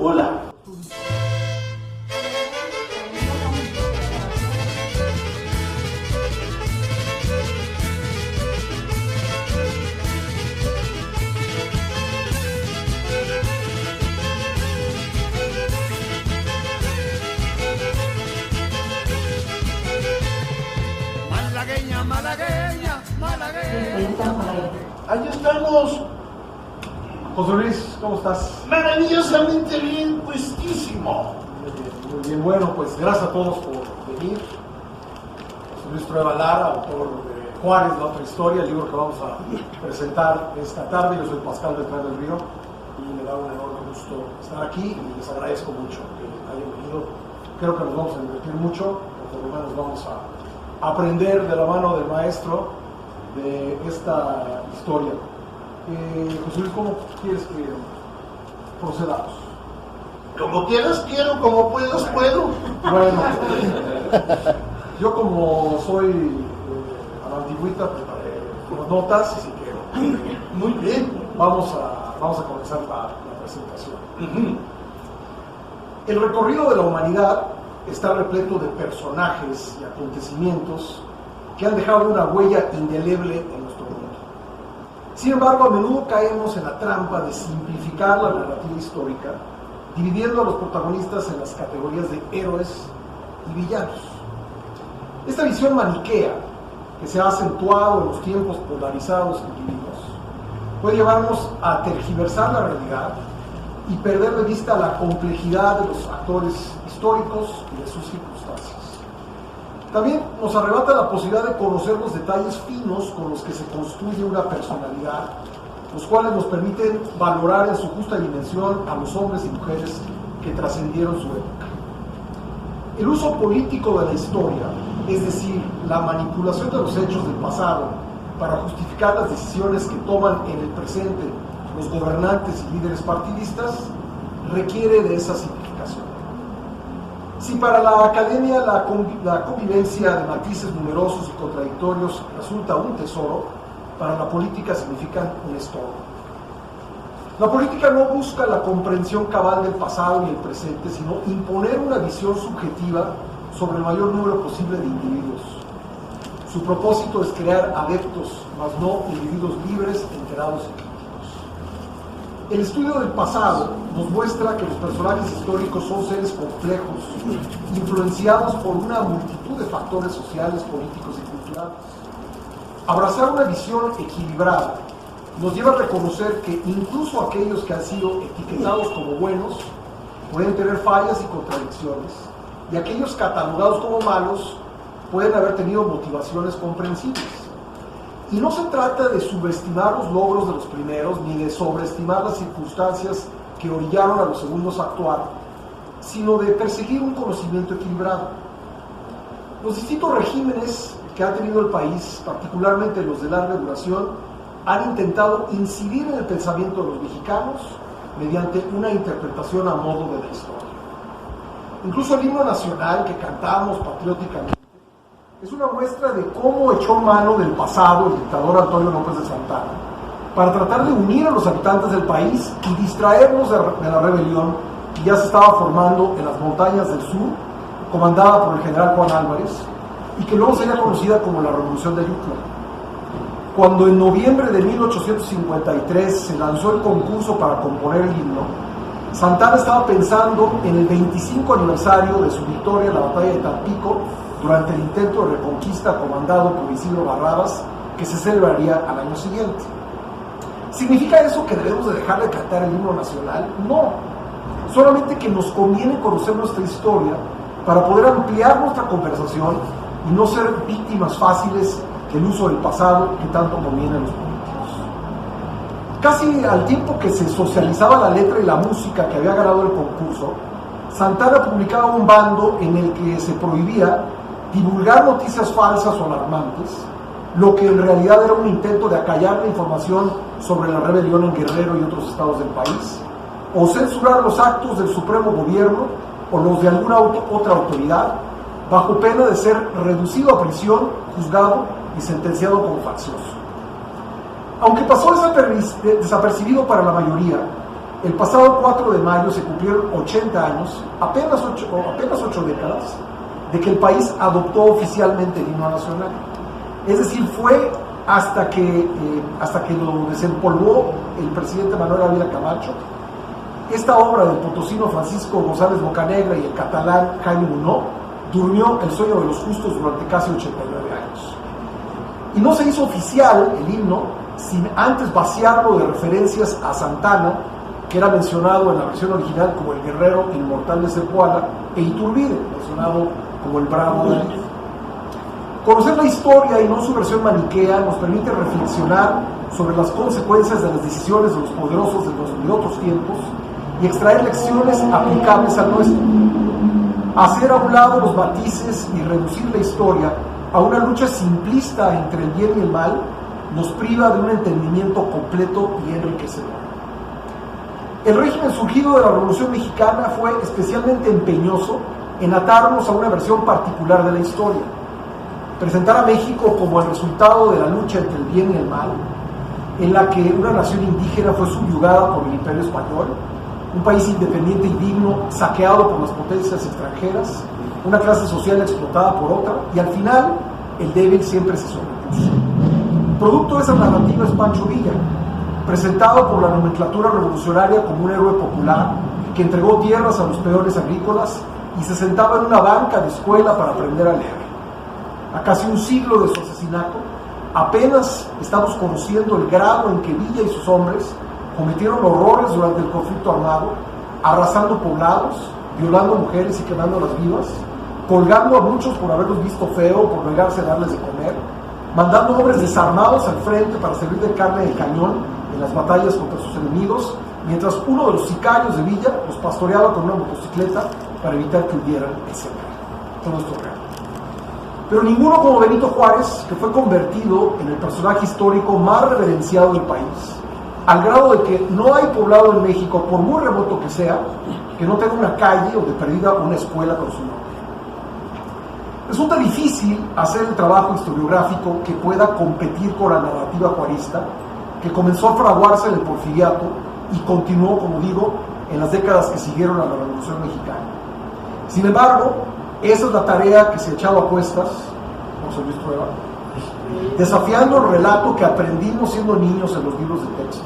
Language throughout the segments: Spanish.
Hola. Malagueña, malagueña, malagueña. Ahí estamos. José Luis, ¿cómo estás? Maravillosamente bien puestísimo. Muy bien, bueno, pues gracias a todos por venir. José Luis Trueba Lara, autor de Juárez, la otra historia, el libro que vamos a presentar esta tarde. Yo soy Pascal Beltrán del Río y me da un enorme gusto estar aquí y les agradezco mucho que hayan venido. Creo que nos vamos a divertir mucho, por lo menos vamos a aprender de la mano del maestro de esta historia. José Luis, ¿cómo quieres que procedamos? Como quieras quiero, como puedas puedo. Bueno, yo como soy a la antigüita preparé unas notas, así que Muy bien. vamos a comenzar la presentación. El recorrido de la humanidad está repleto de personajes y acontecimientos que han dejado una huella indeleble en nuestro mundo. Sin embargo, a menudo caemos en la trampa de simplificar la narrativa histórica, dividiendo a los protagonistas en las categorías de héroes y villanos. Esta visión maniquea, que se ha acentuado en los tiempos polarizados que vivimos, puede llevarnos a tergiversar la realidad y perder de vista la complejidad de los actores históricos y de sus circunstancias. También nos arrebata la posibilidad de conocer los detalles finos con los que se construye una personalidad, los cuales nos permiten valorar en su justa dimensión a los hombres y mujeres que trascendieron su época. El uso político de la historia, es decir, la manipulación de los hechos del pasado para justificar las decisiones que toman en el presente los gobernantes y líderes partidistas, requiere de esa simplificación. Si para la academia la convivencia de matices numerosos y contradictorios resulta un tesoro, para la política significan un estorbo. La política no busca la comprensión cabal del pasado y el presente, sino imponer una visión subjetiva sobre el mayor número posible de individuos. Su propósito es crear adeptos, mas no individuos libres, enterados y críticos. El estudio del pasado nos muestra que los personajes históricos son seres complejos, influenciados por una multitud de factores sociales, políticos y culturales. Abrazar una visión equilibrada nos lleva a reconocer que incluso aquellos que han sido etiquetados como buenos pueden tener fallas y contradicciones, y aquellos catalogados como malos pueden haber tenido motivaciones comprensibles. Y no se trata de subestimar los logros de los primeros, ni de sobreestimar las circunstancias que orillaron a los segundos a actuar, sino de perseguir un conocimiento equilibrado. Los distintos regímenes que ha tenido el país, particularmente los de larga duración, han intentado incidir en el pensamiento de los mexicanos mediante una interpretación a modo de la historia. Incluso el himno nacional que cantamos patrióticamente es una muestra de cómo echó mano del pasado el dictador Antonio López de Santana para tratar de unir a los habitantes del país y distraernos de la rebelión que ya se estaba formando en las montañas del sur, comandada por el general Juan Álvarez, y que luego sería conocida como la Revolución de Ayutla. Cuando en noviembre de 1853 se lanzó el concurso para componer el himno, Santana estaba pensando en el 25 aniversario de su victoria en la batalla de Tampico durante el intento de reconquista comandado por Isidro Barrabás, que se celebraría al año siguiente. ¿Significa eso que debemos de dejar de cantar el himno nacional? No, solamente que nos conviene conocer nuestra historia para poder ampliar nuestra conversación y no ser víctimas fáciles del uso del pasado que tanto conviene a los políticos. Casi al tiempo que se socializaba la letra y la música que había ganado el concurso, Santana publicaba un bando en el que se prohibía divulgar noticias falsas o alarmantes, lo que en realidad era un intento de acallar la información sobre la rebelión en Guerrero y otros estados del país, o censurar los actos del Supremo Gobierno o los de alguna otra autoridad, bajo pena de ser reducido a prisión, juzgado y sentenciado como faccioso. Aunque pasó desapercibido para la mayoría, El pasado 4 de mayo se cumplieron 80 años, apenas 8 décadas, de que el país adoptó oficialmente el himno nacional. Es decir, fue hasta que lo desempolvó el presidente Manuel Ávila Camacho. Esta obra del potosino Francisco González Bocanegra y el catalán Jaime Munó durmió el sueño de los justos durante casi 89 años. Y no se hizo oficial el himno sin antes vaciarlo de referencias a Santana, que era mencionado en la versión original como el guerrero inmortal de Zempoala, e Iturbide, mencionado como el bravo de Lid. Conocer la historia y no su versión maniquea nos permite reflexionar sobre las consecuencias de las decisiones de los poderosos de otros tiempos y extraer lecciones aplicables al nuestro. Hacer a un lado los matices y reducir la historia a una lucha simplista entre el bien y el mal nos priva de un entendimiento completo y enriquecedor. El régimen surgido de la Revolución Mexicana fue especialmente empeñoso en atarnos a una versión particular de la historia, presentar a México como el resultado de la lucha entre el bien y el mal, en la que una nación indígena fue subyugada por el Imperio Español, un país independiente y digno saqueado por las potencias extranjeras, una clase social explotada por otra, y al final el débil siempre se sobrepuso. Producto de esa narrativa es Pancho Villa, presentado por la nomenclatura revolucionaria como un héroe popular que entregó tierras a los peones agrícolas y se sentaba en una banca de escuela para aprender a leer. A casi un siglo de su asesinato, apenas estamos conociendo el grado en que Villa y sus hombres cometieron horrores durante el conflicto armado, arrasando poblados, violando mujeres y quemándolas vivas, colgando a muchos por haberlos visto feo, por negarse a darles de comer, mandando hombres desarmados al frente para servir de carne de cañón en las batallas contra sus enemigos, mientras uno de los sicarios de Villa los pastoreaba con una motocicleta para evitar que hundieran el centro. Todo esto real. Pero ninguno como Benito Juárez, que fue convertido en el personaje histórico más reverenciado del país, al grado de que no hay poblado en México, por muy remoto que sea, que no tenga una calle o de perdida una escuela con su nombre. Resulta difícil hacer el trabajo historiográfico que pueda competir con la narrativa juarista, que comenzó a fraguarse en el Porfiriato y continuó, como digo, en las décadas que siguieron a la Revolución Mexicana. Sin embargo, esa es la tarea que se ha echado a cuestas José Luis Trueba, desafiando el relato que aprendimos siendo niños en los libros de texto.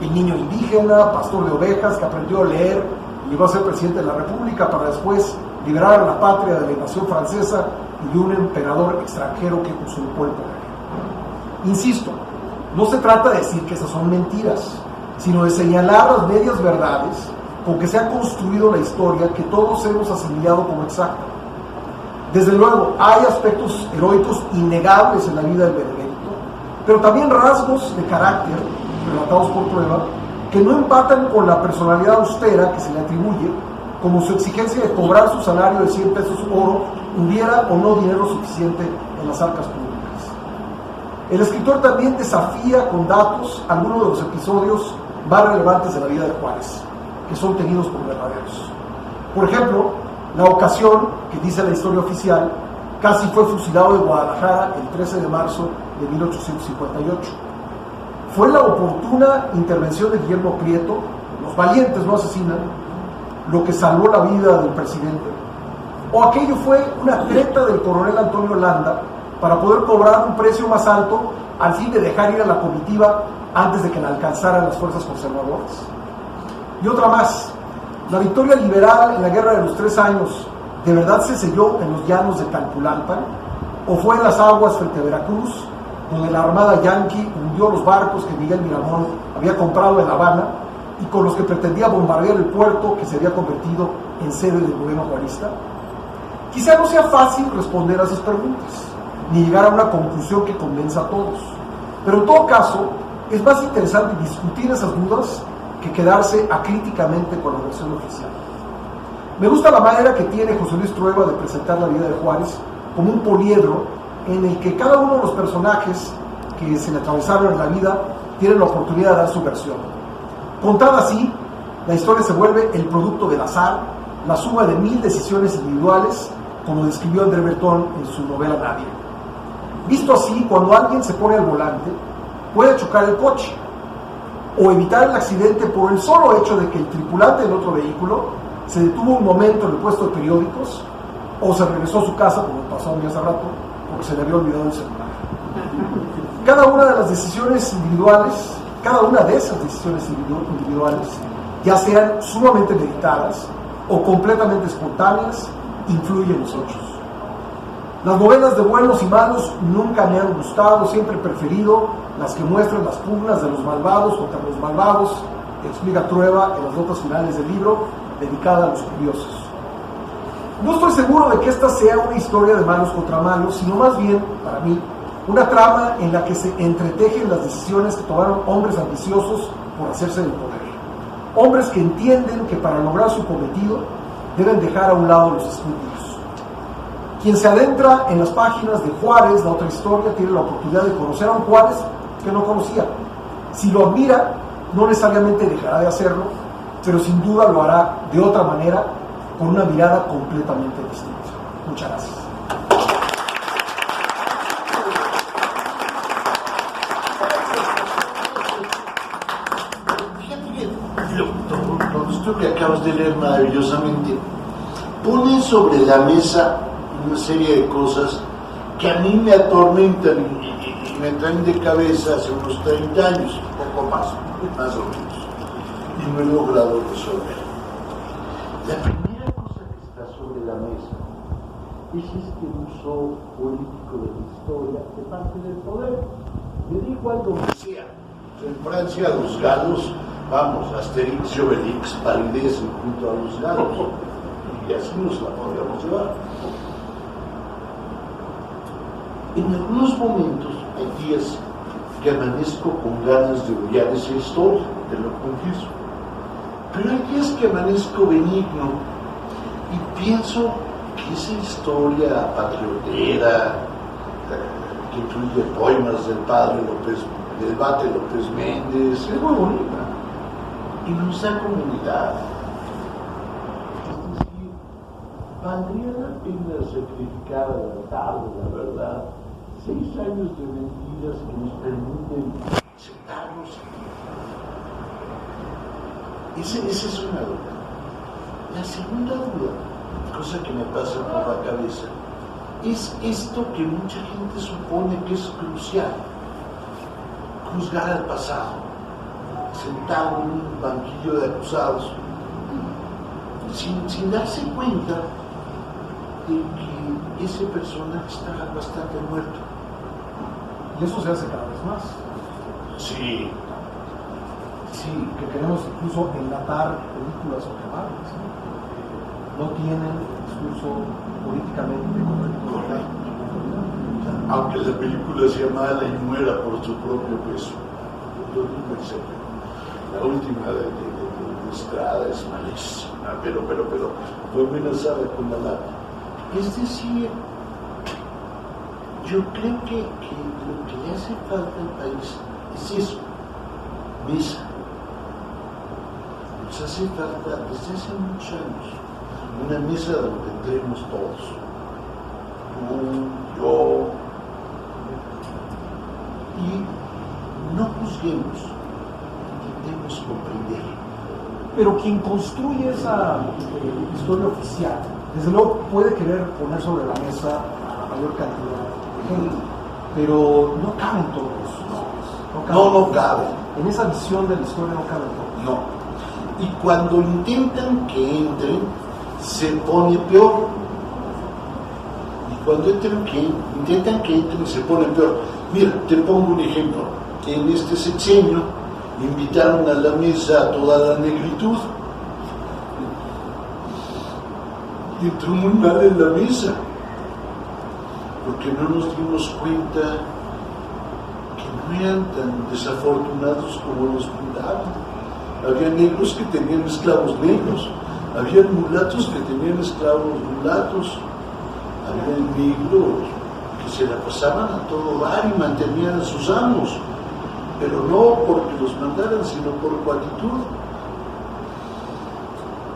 El niño indígena, pastor de ovejas, que aprendió a leer y llegó a ser presidente de la República para después liberar a la patria de la invasión francesa y de un emperador extranjero que usurpó el poder. Insisto, no se trata de decir que esas son mentiras, sino de señalar las medias verdades con que se ha construido la historia que todos hemos asimilado como exacta. Desde luego, hay aspectos heroicos innegables en la vida del Benemérito, pero también rasgos de carácter, relatados por Trueba, que no empatan con la personalidad austera que se le atribuye, como su exigencia de cobrar su salario de 100 pesos oro hubiera o no dinero suficiente en las arcas públicas. El escritor también desafía con datos algunos de los episodios más relevantes de la vida de Juárez, que son tenidos por verdaderos. Por ejemplo, la ocasión que dice la historia oficial, casi fue fusilado de Guadalajara el 13 de marzo de 1858. Fue la oportuna intervención de Guillermo Prieto, los valientes no asesinan, lo que salvó la vida del presidente, o aquello fue una treta del coronel Antonio Landa para poder cobrar un precio más alto al fin de dejar ir a la comitiva antes de que la alcanzaran las fuerzas conservadoras. Y otra más, la victoria liberal en la Guerra de los 3 Años, ¿de verdad se selló en los llanos de Calpulalpan? ¿O fue en las aguas frente a Veracruz, donde la armada yanqui hundió los barcos que Miguel Miramón había comprado en La Habana y con los que pretendía bombardear el puerto que se había convertido en sede del gobierno juarista? Quizá no sea fácil responder a esas preguntas, ni llegar a una conclusión que convenza a todos, pero en todo caso es más interesante discutir esas dudas que quedarse acríticamente con la versión oficial. Me gusta la manera que tiene José Luis Trueba de presentar la vida de Juárez como un poliedro en el que cada uno de los personajes que se le atravesaron en la vida tienen la oportunidad de dar su versión. Contada así, la historia se vuelve el producto del azar, la suma de 1000 decisiones individuales, como describió André Breton en su novela Nadie. Visto así, cuando alguien se pone al volante, puede chocar el coche, o evitar el accidente por el solo hecho de que el tripulante del otro vehículo se detuvo un momento en el puesto de periódicos o se regresó a su casa, como pasó a mí hace rato, porque se le había olvidado el celular. Cada una de las decisiones individuales, cada una de esas decisiones individuales, ya sean sumamente meditadas o completamente espontáneas, influyen en los hechos. Las novelas de buenos y malos nunca me han gustado, siempre he preferido las que muestran las pugnas de los malvados contra los malvados, explica Trueba en las notas finales del libro, dedicada a los curiosos. No estoy seguro de que esta sea una historia de malos contra malos, sino más bien, para mí, una trama en la que se entretejen las decisiones que tomaron hombres ambiciosos por hacerse del poder. Hombres que entienden que para lograr su cometido deben dejar a un lado los escrúpulos. Quien se adentra en las páginas de Juárez, la otra historia, tiene la oportunidad de conocer a un Juárez que no conocía. Si lo admira, no necesariamente dejará de hacerlo, pero sin duda lo hará de otra manera, con una mirada completamente distinta. Muchas gracias. Todo esto que acabas de leer maravillosamente pone sobre la mesa una serie de cosas que a mí me atormentan y me traen de cabeza hace unos 30 años, poco más o menos, y no he logrado resolver. La primera cosa que está sobre la mesa es este uso político de la historia de parte del poder. Me da igual donde sea. En Francia los galos, vamos, Asterix y Obelix palidecen junto a los galos, y así nos la podríamos llevar. En algunos momentos hay días que amanezco con ganas de odiar esa historia, te lo confieso. Pero hay días que amanezco benigno y pienso que esa historia patriotera, que incluye poemas del padre del Bate López Méndez, es muy bonita y nos da comunidad. Es decir, valdría la pena sacrificar a la tarde, la verdad, 6 años de mentiras que nos permiten sentarnos aquí. Esa es una duda. La segunda duda, cosa que me pasa por la cabeza, es esto que mucha gente supone que es crucial: juzgar al pasado, sentado en un banquillo de acusados, sin darse cuenta de que ese personaje está bastante muerto. Y eso se hace cada vez más. Sí. Sí, que queremos incluso enlatar películas o canales, no tienen discurso políticamente correcto. Aunque la película sea mala y muera por su propio peso. La última de Estrada es malísima, pero fue amenazada con la lata. Es decir, yo creo que lo que le hace falta al país es eso, mesa. Nos hace falta, desde hace muchos años, una mesa donde entremos todos. Tú, yo, y no juzguemos, intentemos comprender. Pero quien construye esa historia oficial, desde luego puede querer poner sobre la mesa a la mayor cantidad de gente, pero no caben todos. No cabe. En esa visión de la historia no caben todos. No. Y cuando intentan que entren, se pone peor. Y cuando intentan que entren, se pone peor. Mira, te pongo un ejemplo. En este sexenio invitaron a la mesa a toda la negritud. Y entró muy mal en la mesa, porque no nos dimos cuenta que no eran tan desafortunados como los pintaban. Había negros que tenían esclavos negros, había mulatos que tenían esclavos mulatos, había negros que se la pasaban a todo dar y mantenían a sus amos, pero no porque los mandaran, sino por cuatitud.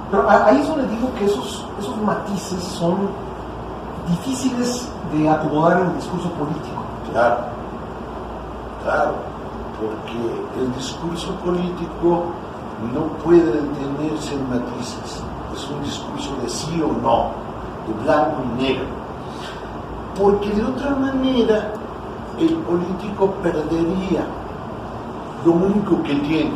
Pero ahí es donde digo que esos matices son difíciles de acomodar en el discurso político. Claro, porque el discurso político no puede detenerse en matices, es un discurso de sí o no, de blanco y negro, porque de otra manera el político perdería lo único que tiene,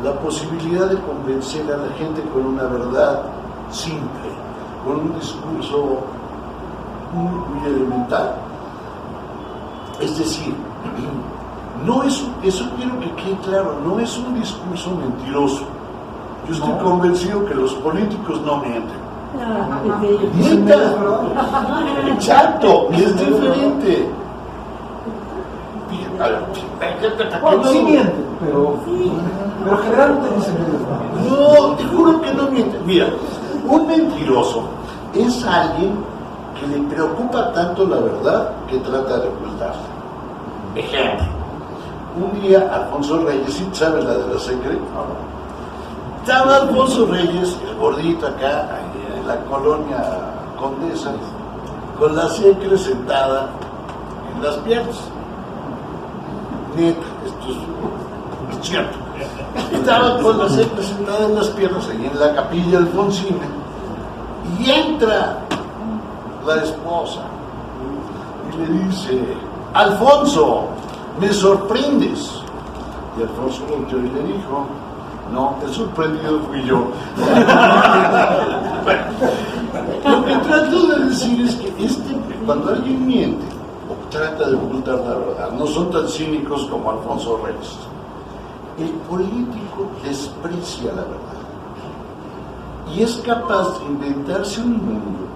la posibilidad de convencer a la gente con una verdad simple, con un discurso muy elemental. Es decir, no es, eso quiero que quede claro, no es un discurso mentiroso. Yo estoy convencido que los políticos no mienten. ¡Mientan! Exacto, es diferente. Bueno, sí mienten, pero generalmente dicen que no, te juro que no mienten. Mira, un mentiroso es alguien que le preocupa tanto la verdad que trata de ocultarla. Ejemplo, un día Alfonso Reyes, ¿sí sabes la de la Secre? Estaba Alfonso Reyes, el gordito acá, en la colonia Condesa, con la Secre sentada en las piernas. Neta, esto es cierto. Estaba con la Secre sentada en las piernas, ahí en la capilla alfonsina, y entra la esposa y le dice: Alfonso, me sorprendes. Y Alfonso volteó y le dijo: no, el sorprendido fui yo. Bueno, lo que trato de decir es que cuando alguien miente o trata de ocultar la verdad, no son tan cínicos como Alfonso Reyes. El político desprecia la verdad y es capaz de inventarse un mundo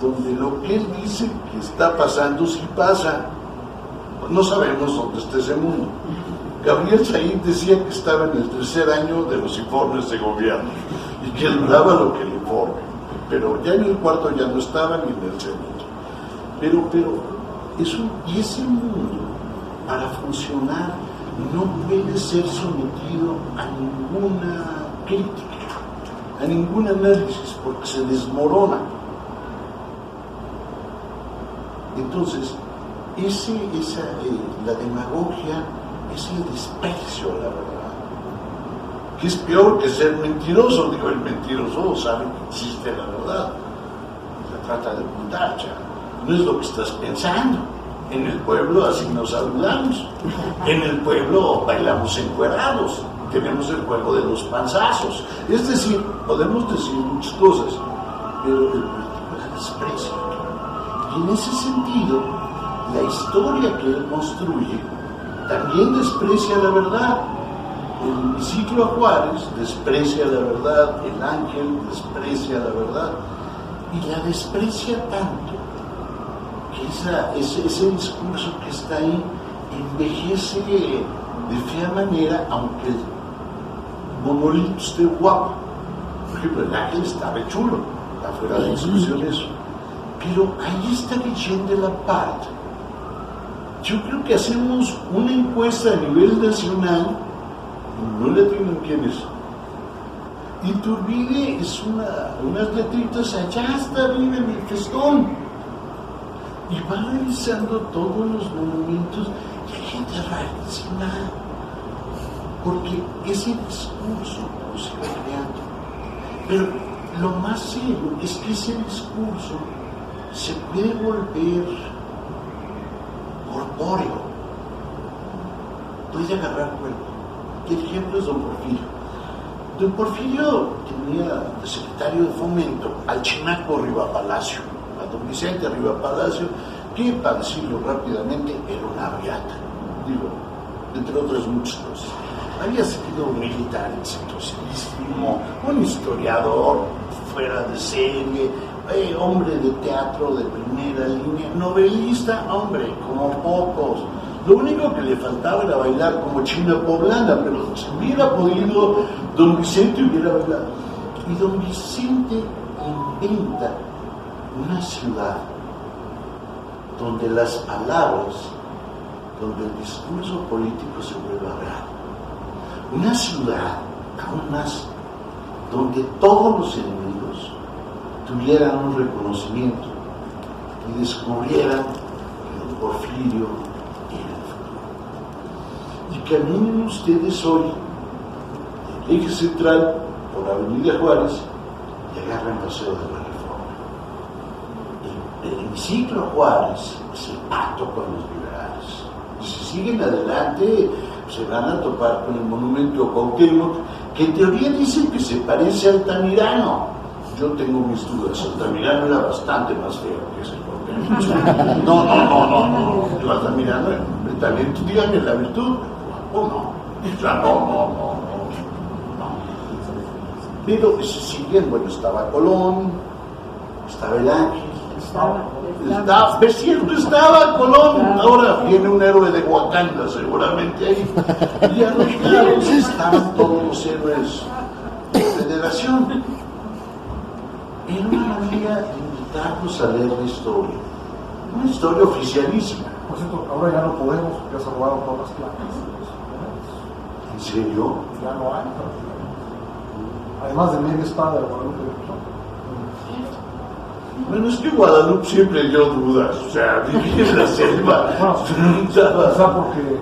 donde lo que él dice que está pasando sí pasa. No sabemos dónde está ese mundo. Gabriel Said decía que estaba en el 3er año de los informes de gobierno y que él daba lo que el informe, pero ya en el 4 ya no estaba ni en el segundo. Pero y ese mundo, para funcionar, no puede ser sometido a ninguna crítica, a ningún análisis, porque se desmorona. Entonces, la demagogia es el desprecio a la verdad, que es peor que ser mentiroso. Digo, el mentiroso sabe que existe la verdad, se trata de ocultar, no es lo que estás pensando. En el pueblo así nos saludamos, en el pueblo bailamos encuerados, tenemos el juego de los panzazos. Es decir, podemos decir muchas cosas, pero el político la desprecia. Y en ese sentido, la historia que él construye también desprecia la verdad. El hemiciclo a Juárez desprecia la verdad, el Ángel desprecia la verdad, y la desprecia tanto que ese discurso que está ahí envejece de fea manera, aunque el monolito esté guapo. Por ejemplo, el Ángel estaba chulo, está fuera de discusión eso, pero ahí está leyendo la parte. Yo creo que hacemos una encuesta a nivel nacional, no le tienen quién es. Iturbide es unas letritas allá está arriba en el festón. Y va revisando todos los monumentos y hay gente rarísima. Porque ese discurso se va creando. Pero lo más serio es que ese discurso se puede volver corpóreo, puede agarrar cuerpo. El ejemplo es don Porfirio. Don Porfirio tenía de secretario de Fomento al chinaco Rivapalacio, a don Vicente Rivapalacio, que, para decirlo rápidamente, era una riata, digo, entre otras muchas cosas. Había sido un militar exitosísimo, un historiador fuera de serie, hombre de teatro de primera línea, novelista, hombre, como pocos. Lo único que le faltaba era bailar como china poblana, pero si hubiera podido, don Vicente hubiera bailado. Y don Vicente inventa una ciudad donde las palabras, donde el discurso político se vuelva real. Una ciudad, aún más, donde todos los enemigos tuvieran un reconocimiento y descubrieran que el Porfirio era el futuro. caminen ustedes hoy del eje central por Avenida Juárez y agarran Paseo de la Reforma. El hemiciclo Juárez es el pacto con los liberales. Y si siguen adelante, se van a topar con el monumento Cuauhtémoc, que en teoría dicen que se parece al Altamirano. Yo tengo mis dudas. Altamirano era bastante más feo que ese Cuauhtémoc. No. El Altamirano, el talento, díganme la virtud, o no. O sea, no. Pero si bien, bueno, estaba Colón, estaba el Ángel, es cierto, estaba Colón, ahora viene un héroe de Wakanda seguramente ahí, y a los lados estaban todos los héroes de Federación. Era una manera de invitarnos a leer la historia, una historia oficialísima. Por cierto, ahora ya no podemos, ya se robaron todas las placas. ¿En serio? Ya no hay. Además de media espada de Guadalupe. Bueno, es que Guadalupe siempre dio dudas, o sea, vivía en la selva. Bueno, quizá porque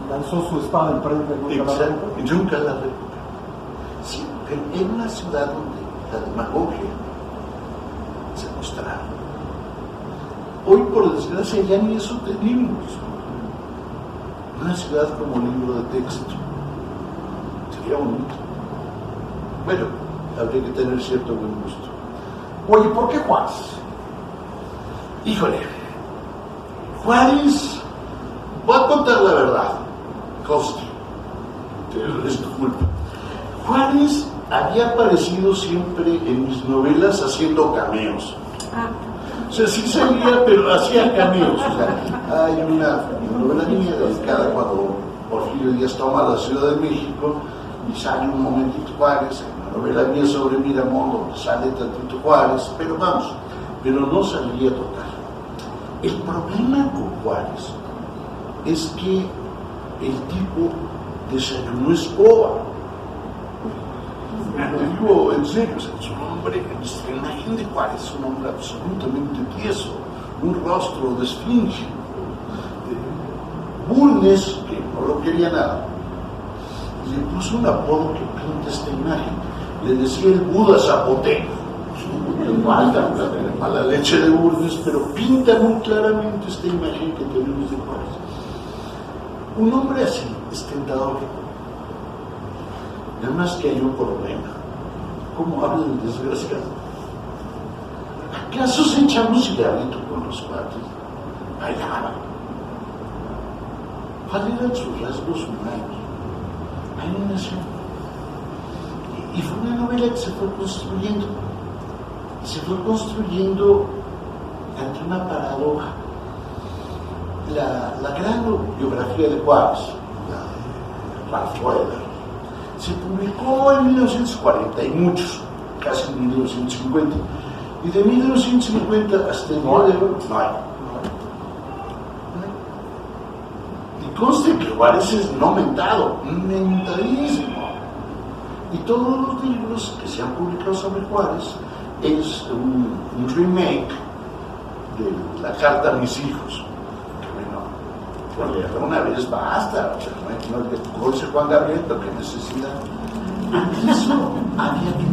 lanzó su espada enfrente de Exacto, y nunca la recuperó. Sí, pero era una ciudad donde la demagogia se mostraba. Hoy, por desgracia, ya ni eso tenemos. Una ciudad como libro de texto. Sería bonito. Bueno, habría que tener cierto buen gusto. Oye, ¿por qué Juárez? Híjole, Juárez, voy a contar la verdad, Costi, es tu culpa. Juárez había aparecido siempre en mis novelas haciendo cameos. O sea, sí salía, pero hacía cameos. O sea, hay una novela mía dedicada cuando Porfirio Díaz toma la Ciudad de México y sale un momentito Juárez, en una novela mía sobre Miramón, donde sale tantito Juárez, pero vamos, pero no salía total. El problema con Juárez es que el tipo desayunó escoba. Lo digo en serio, o sea, es un hombre, la imagen de Juárez es un hombre absolutamente tieso, un rostro de esfinge. Bulnes, que no lo quería nada, le puso un apodo que pinta esta imagen. Le decía el Buda zapoteco. Mala leche de Bulnes, pero pinta muy claramente esta imagen que tenemos de Juárez. Un hombre así es tentador. Nada más que hay un problema. ¿Cómo habla el desgraciado? ¿Acaso se echa un cigarrito con los cuates? Bailaba. ¿Cuáles eran sus rasgos humanos? Ahí nació. Y fue una novela que se fue construyendo. Se fue construyendo ante una paradoja. La gran biografía de Juárez, la de Ralph Waldo, se publicó en 1940 y muchos, casi en 1950. Y de 1950 hasta el día de hoy no hay. Y conste que Juárez es no mentado, mentadísimo. Y todos los libros que se han publicado sobre Juárez es un remake de La Carta a mis hijos. Que bueno, leerla una vez basta, o sea, no es que José Juan Gabriel, pero qué necesidad. A eso había que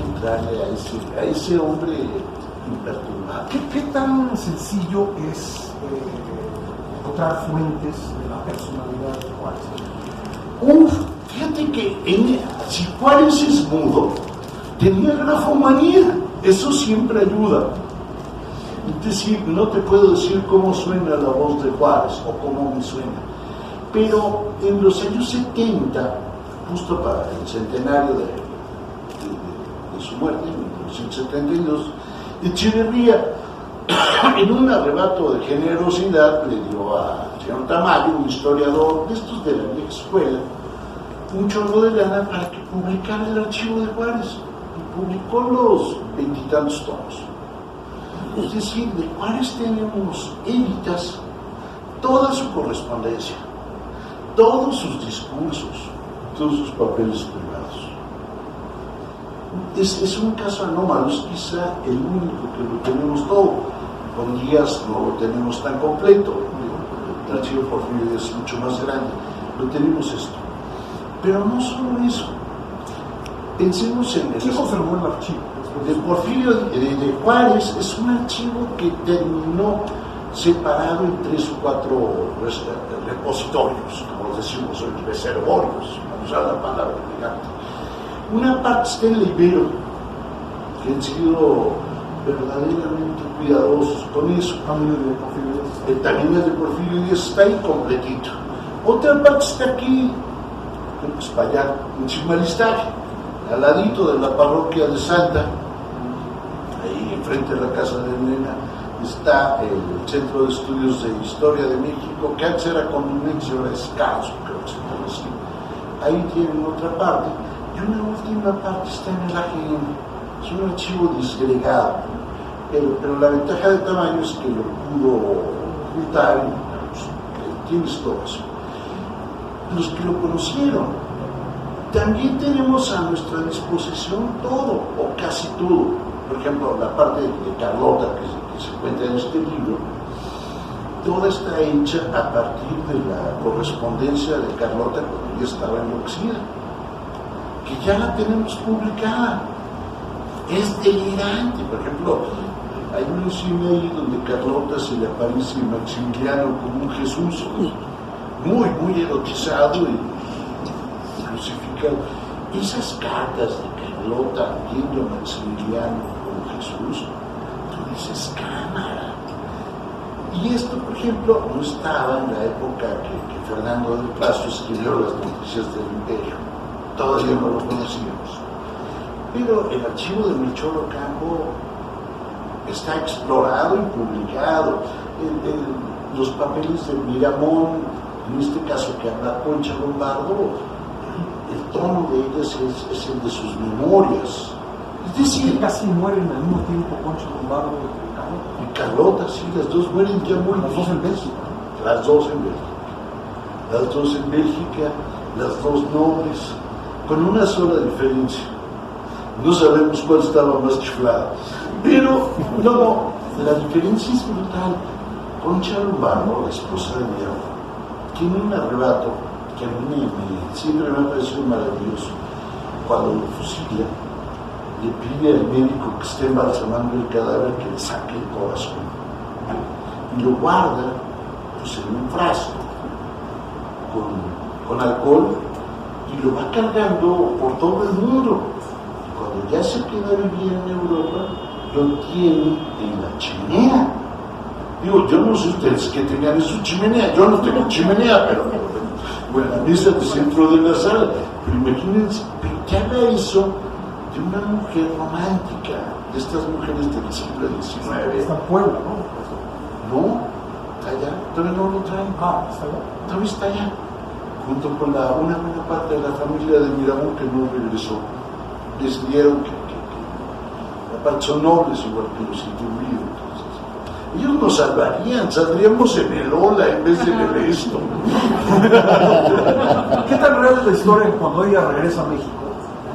entrarle a ese hombre imperturbable. ¿Qué tan sencillo es encontrar fuentes de la personalidad de Juárez? Fíjate que si Juárez es mudo, tenía grafomanía, eso siempre ayuda. Es decir, no te puedo decir cómo suena la voz de Juárez o cómo me suena, pero en los años 70, justo para el centenario de su muerte, en 1972, Echeverría, en un arrebato de generosidad, le dio al señor Tamayo, un historiador de estos de la vieja escuela, un chorro de lana para que publicara el archivo de Juárez, y publicó los 20 y tantos tomos. Es decir, de Juárez tenemos editas toda su correspondencia, todos sus discursos, todos sus papeles privados. Es un caso anómalo, es quizá el único que lo tenemos todo. Con Díaz no lo tenemos tan completo, el archivo Porfirio Díaz es mucho más grande, pero tenemos esto. Pero no solo eso, pensemos en ¿Quién conservó el archivo? de Porfirio de Juárez. Es un archivo que terminó separado en 3 o 4 repositorios, como decimos hoy, reservorios, para usar la palabra elegante. Una parte está en la Ibero, que han sido verdaderamente cuidadosos con eso. También el de Porfirio Díaz. El también el de Porfirio Díaz está ahí completito. Otra parte está aquí, pues para allá, en Chimalistaje, al ladito de la parroquia de Santa, ahí enfrente de la casa de Elena, está el Centro de Estudios de Historia de México, que antes era Convivencia, ahora es Caos, creo que se llama así. Ahí tienen otra parte, y una última parte está en el AGN. Es un archivo disgregado, pero la ventaja de tamaño es que lo pudo ocultar y pues, tienes todo eso. Los que lo conocieron. También tenemos a nuestra disposición todo, o casi todo. Por ejemplo, la parte de Carlota que se cuenta en este libro, toda está hecha a partir de la correspondencia de Carlota cuando ella estaba enloquecida, que ya la tenemos publicada. Es delirante. Por ejemplo, hay una escena ahí donde Carlota se le aparece a Maximiliano como un Jesús, muy erotizado y crucificado. Esas cartas de Carlota viendo a Maximiliano como Jesús, tú dices, cámara. Y esto, por ejemplo, no estaba en la época que Fernando del Paso escribió las noticias del Imperio. Todavía no lo conocíamos. Pero el archivo de Melchor Ocampo está explorado y publicado. Los papeles de Miramón, en este caso que habla Concha Lombardo, el tono de ellas es el de sus memorias. Es decir, casi mueren al mismo tiempo Concha Lombardo y Carlota, sí, las dos mueren ya muy Las dos en Bélgica. Las dos en Bélgica. Las dos en Bélgica, las dos nobles, con una sola diferencia. No sabemos cuál estaba más chiflada. Pero, no, la diferencia es brutal. Concha Lombardo, la esposa de Miramón, tiene un arrebato que a mí siempre me ha parecido maravilloso. Cuando lo fusila, le pide al médico que esté embalsamando el cadáver que le saque el corazón. Y lo guarda pues, en un frasco con alcohol y lo va cargando por todo el mundo. Cuando ya se queda a vivir en Europa, lo tiene en la chimenea. Digo, yo no sé ustedes que tengan en su chimenea, yo no tengo chimenea, pero bueno, la mesa del centro de la sala. Pero imagínense, pero que haga eso de una mujer romántica, de estas mujeres del siglo XIX. Está en Puebla, ¿no? No, está allá, todavía no lo traen. Está allá. Todavía está allá, junto con una buena parte de la familia de Miramón que no regresó. Decidieron que aparte son nobles igual que los Iturbide. Ellos nos salvarían, saldríamos en el Ola en vez de en el esto. ¿Qué tan real es la historia cuando ella regresa a México,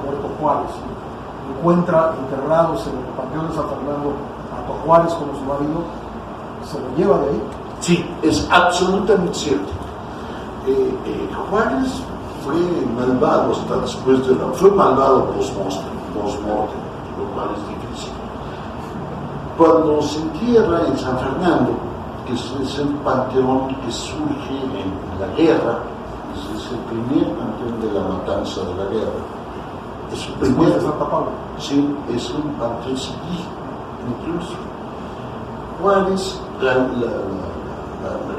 muerto Juárez, encuentra enterrados en el Panteón de San Fernando a Juárez como su marido, se lo lleva de ahí? Sí, es absolutamente cierto. Juárez fue malvado hasta después de fue malvado post-mortem, lo cual es difícil. Cuando se entierra en San Fernando, que es el panteón que surge en la guerra, es el primer panteón de la matanza de la guerra. Es un primer, sí, es un panteón civil, incluso. Juárez,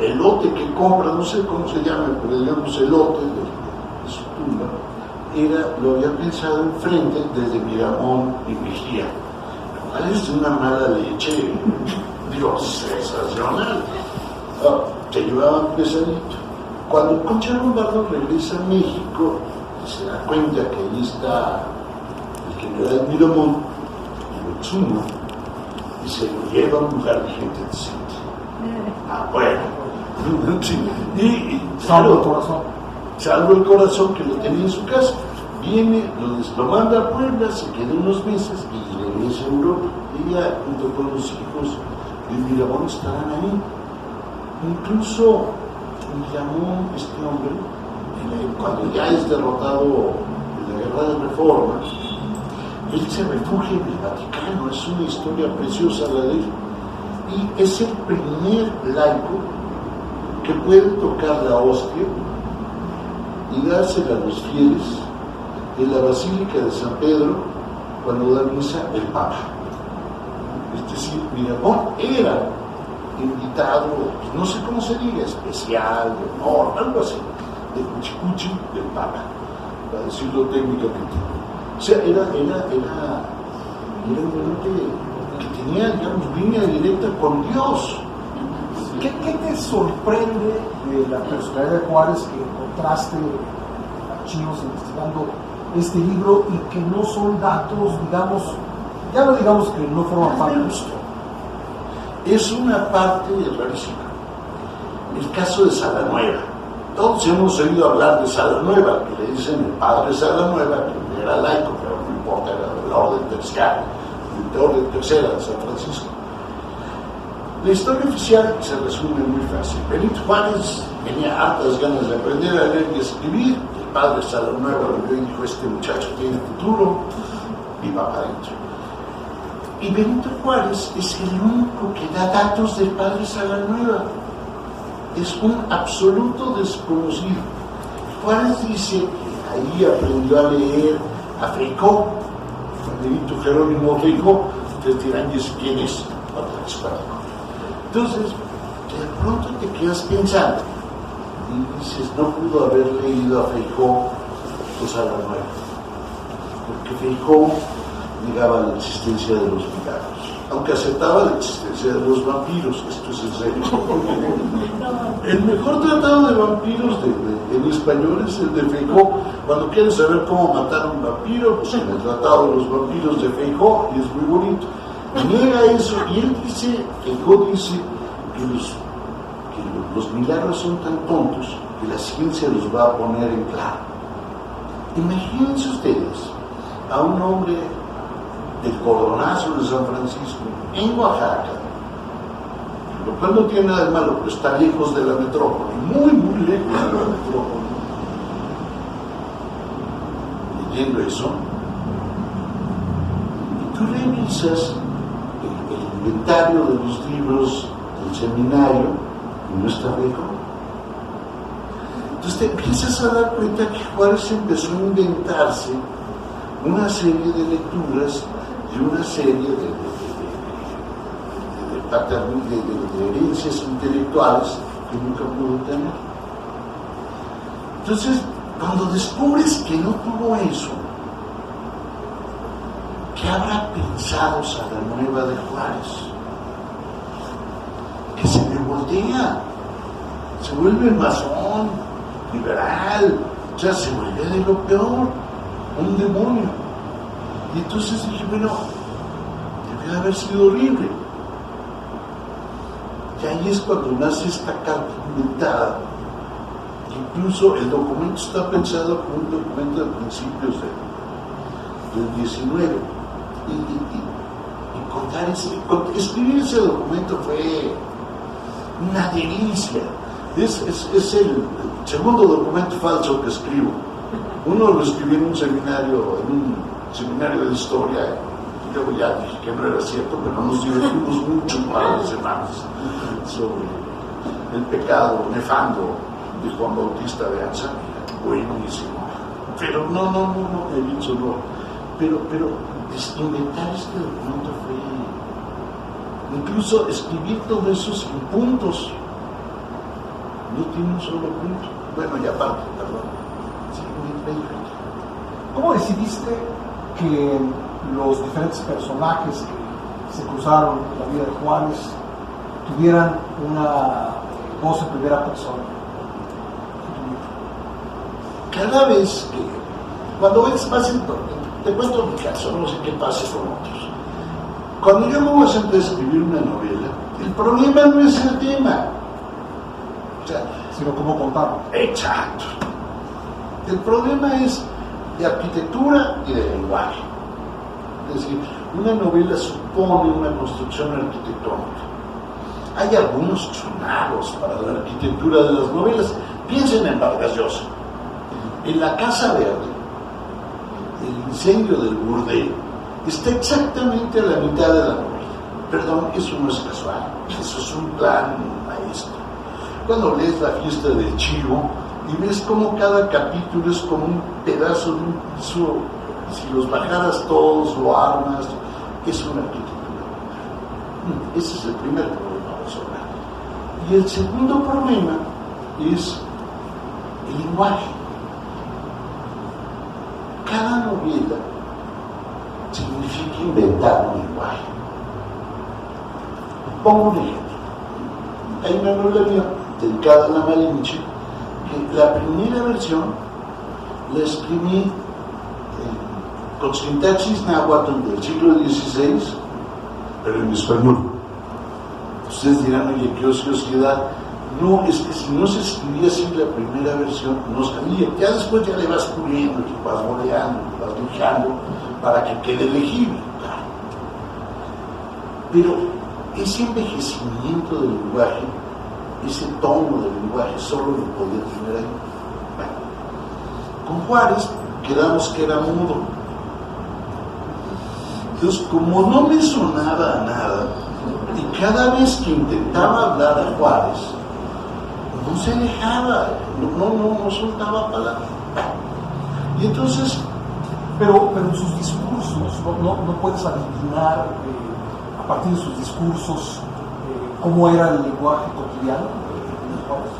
el lote que compra, no sé cómo se llama, pero digamos el lote de su tumba, lo había pensado enfrente desde Miramón y Mejía. Es de una mala leche, Dios, sensacional. Te llevaban pesadito. Cuando Concha Lombardo regresa a México, se da cuenta que ahí está el general Miramón, y lo exhuma, y se lo lleva a un lugar de gente decente. Bueno. Sí. Y salvo el corazón. Salvo el corazón que lo tenía en su casa. Viene, lo manda a Puebla, se queda unos meses y regresa a Europa. Ella, junto con los hijos de Miramón, estarán ahí. Incluso me llamó este hombre, cuando ya es derrotado en la guerra de reforma, él se refugia en el Vaticano, es una historia preciosa la de él, y es el primer laico que puede tocar la hostia y dársela a los fieles en la Basílica de San Pedro cuando da misa el Papa. Es decir, Miramón era invitado, no sé cómo se diga, especial, de honor, algo así, de cuchicuchi del Papa, para decirlo técnicamente. O sea, era un hombre que tenía, digamos, línea directa con Dios. ¿Qué te sorprende de la personalidad de Juárez que encontraste archivos investigando este libro y que no son datos, digamos, ya no digamos que no forman parte de esto? Es una parte rarísima. El caso de Salanueva. Todos hemos oído hablar de Salanueva, que le dicen el padre Salanueva, que era laico, pero no importa, era de la orden tercera de San Francisco. La historia oficial se resume muy fácil. Benito Juárez tenía hartas ganas de aprender a leer y escribir. El padre Salanueva lo vio y dijo: este muchacho tiene futuro, y va para adentro. Y Benito Juárez es el único que da datos del padre Salanueva. Es un absoluto desconocido. Juárez dice que ahí aprendió a leer a Feijó, Benito Jerónimo Feijó. Ustedes dirán: ¿y quién es? Entonces, de pronto te quedas pensando y dices: no pudo haber leído a Feijó o Salanueva, porque Feijó negaba la existencia de los milagros, aunque aceptaba la existencia de los vampiros. Esto es en serio. El mejor tratado de vampiros en español es el de Feijó. Cuando quieres saber cómo matar a un vampiro, pues en el tratado de los vampiros de Feijó, y es muy bonito. Niega eso, y él dice, Feijó dice que los milagros son tan tontos que la ciencia los va a poner en claro. Imagínense ustedes a un hombre del Cordonazo de San Francisco, en Oaxaca, lo cual no tiene nada de malo, pero está lejos de la metrópoli, muy, muy lejos de la metrópoli. Leyendo eso, y tú revisas el inventario de los libros del seminario y no está rico. Entonces te empiezas a dar cuenta que Juárez empezó a inventarse una serie de lecturas y una serie de herencias intelectuales que nunca pudo tener. Entonces, cuando descubres que no tuvo eso, ¿qué habrá pensado Salanueva de Juárez? Que se le voltea, se vuelve masón, liberal, o sea, se vuelve de lo peor, un demonio. Y entonces dije: bueno, debe haber sido horrible. Y ahí es cuando nace esta carta inventada. Incluso el documento está pensado como un documento de principios del 19. Y contar escribir ese documento fue una delicia. Es el segundo documento falso que escribo. Uno lo escribí en un seminario de historia. Yo ya dije que no era cierto, pero nos divertimos mucho para las semanas sobre el pecado nefando de Juan Bautista de Anzamía. Buenísimo. Pero no, he dicho no. Pero inventar este documento fue... Incluso escribir todo eso sin puntos. No tiene un solo punto. Bueno, y aparte, perdón. Sí, muy diferente. ¿Cómo decidiste que los diferentes personajes que se cruzaron en la vida de Juárez tuvieran una voz en primera persona? Cada vez que, cuando ves más, te cuento mi caso, no sé qué pase con otros. Cuando yo me voy a sentar a escribir una novela, el problema no es el tema, o sea, sino cómo contarlo. Exacto. El problema es de arquitectura y de lenguaje. Es decir, una novela supone una construcción arquitectónica. Hay algunos que son magos para la arquitectura de las novelas. Piensen en Vargas Llosa. En La Casa Verde, el incendio del burdel está exactamente a la mitad de la novela. Perdón, eso no es casual, eso es un plan maestro. Cuando lees La Fiesta del Chivo y ves cómo cada capítulo es como un pedazo de un piso, si los bajaras todos, lo armas, es una arquitectura. Ese es el primer problema a resolver. Y el segundo problema es el lenguaje. Cada novela significa inventar un lenguaje. Pongo un ejemplo. Hay una novela mía dedicada a la Malinche, que la primera versión la escribí con sintaxis náhuatl del siglo XVI, pero en español. Ustedes dirán, oye, qué ociosidad. No, es que si no se escribía así la primera versión, no salía. Ya después ya le vas puliendo, le vas boleando, le vas lijando para que quede legible. Pero ese envejecimiento del lenguaje, ese tono del lenguaje, solo lo podía tener ahí. Bueno, con Juárez quedamos que era mudo. Entonces, como no me sonaba a nada, y cada vez que intentaba hablar a Juárez, no se dejaba, no soltaba palabras. Y entonces, pero en sus discursos no puedes adivinar a partir de sus discursos cómo era el lenguaje cotidiano de Juárez.